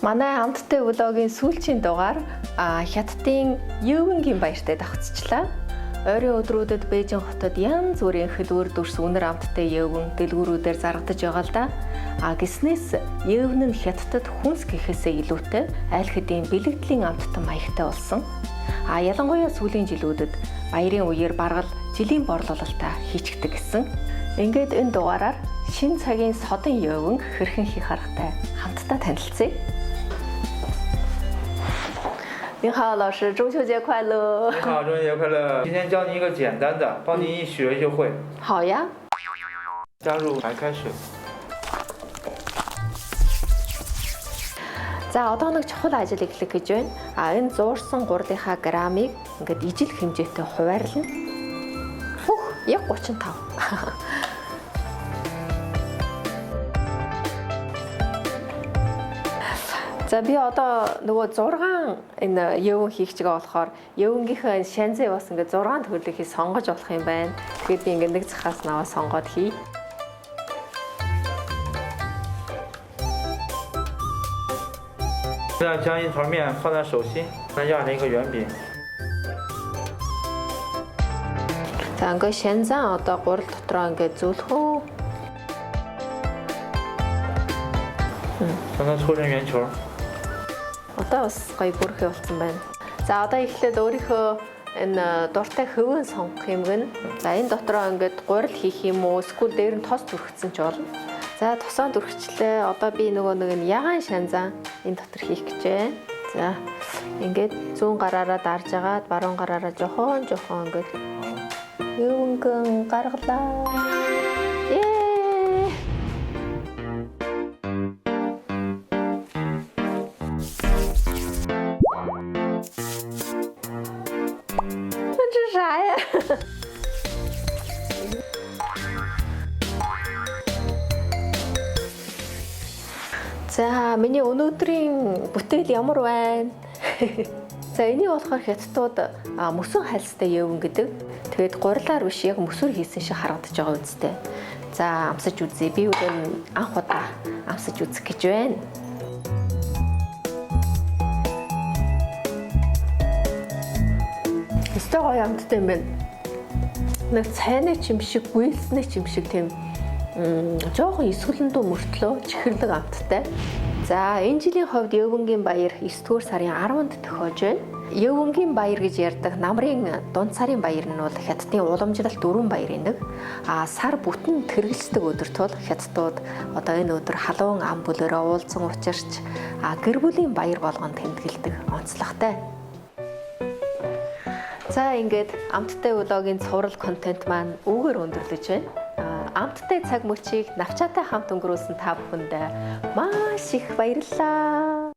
Манай хамттай влогийн сүүлчийн дугаар Хятадын Евенгийн баяртай давхцчлаа. Ойрын өдрүүдэд Бээжин хотод янз бүрийн хэлбэр дүрс үнэр амттай Евен дэлгүүрүүдээр зарагдаж байгаа л да. Гиснээс Евен нь Хятадд хүнс гэхээсээ илүүтэй аль хэдийн бэлэгдлийн амттан маягтай болсон. Ялангуяа сүүлийн жилүүдэд баярын үеэр баргал жилийн борлуулалтаа хийчихдэг гэсэн. Ингээд энэ дугаараар шинэ цагийн содон Евен хэрхэн хийх аргатай хамтдаа танилцъя. 你好，老师，中秋节快乐！你好，中秋节快乐！今天教你一个简单的，帮你一学就会。好呀。加入白开水。 За одоо нэг чухал ажил эхлэх гэж байна. Энэ зуурсан гурдынхаа граммыг ингээд ижил хэмжээтэй хуваарлана. Яг 35. За би одоо нөгөө 6 энэ Евен хийх чигээ болохоор Евенгийнхээ шанзээ бас ингээд 6 төрлөгийг сонгож болох юм байна. Тэгээд би ингээд нэг захаас наваа сонгоод хий. 这样将一团面放在手心，再压成一个圆饼。 За ингээд шанзан одоо гурал дотроо ингээд зөвлөхөө. 让它搓成圆球。 Одоо бас гоё бүрхий болсон байна. За одоо эхлээд өөрийнхөө энэ дуртай хөвөн сонгох юм гэн. За энэ дотроо ингээд гурал хийх юм уу? Эсвэл дээр нь тос зүрхсэн ч болно. За тосоо зүрхчлээ. Одоо би нөгөө нэг нь ягаан шанзан энэ дотор хийх гэж байна. За ингээд зүүн гараараа дарж агаад баруун гараараа жохон ингээд Евенгэн гаргалаа. За миний өнөөдрийн бүтээл ямар байна? За энийг болохоор хятадууд мөсөн хальстай Евен гэдэг. Тэгээд гурилаар биш яг мөсөөр хийсэн шиг харагдаж байгаа үстэй. За амсаж үзье. Би үгүй анх удаа амсаж үзэх гэж байна. Өстой гоё амттай юм байна. Нэг цайнаа чимшиг, гүйлснээ чимшиг тийм жоохон эсгэлэндүү мөртлөө чихэрлэг амттай. За энэ жилийн хувьд Евенгийн баяр 9-р сарын 10-нд тохиож байна. Евенгийн баяр гэж ярьдаг намрын дунд сарын баяр нь бол Хятадын уламжлалт дөрвөн баярын нэг. Сар бүтэн тэргэлцдэг өдөр тул Хятадууд одоо энэ өдөр халуун ам бүлээрээ уулзсан учирч гэр бүлийн баяр болгон тэмдэглэдэг онцлогтой. За ингээд амттай влогийн цуврал контент маань үүгээр өндөрлөж байна. Амттай цаг мөчийг навчаатай хамт өнгөрүүлсэн та бүхэнд маш их баярлалаа.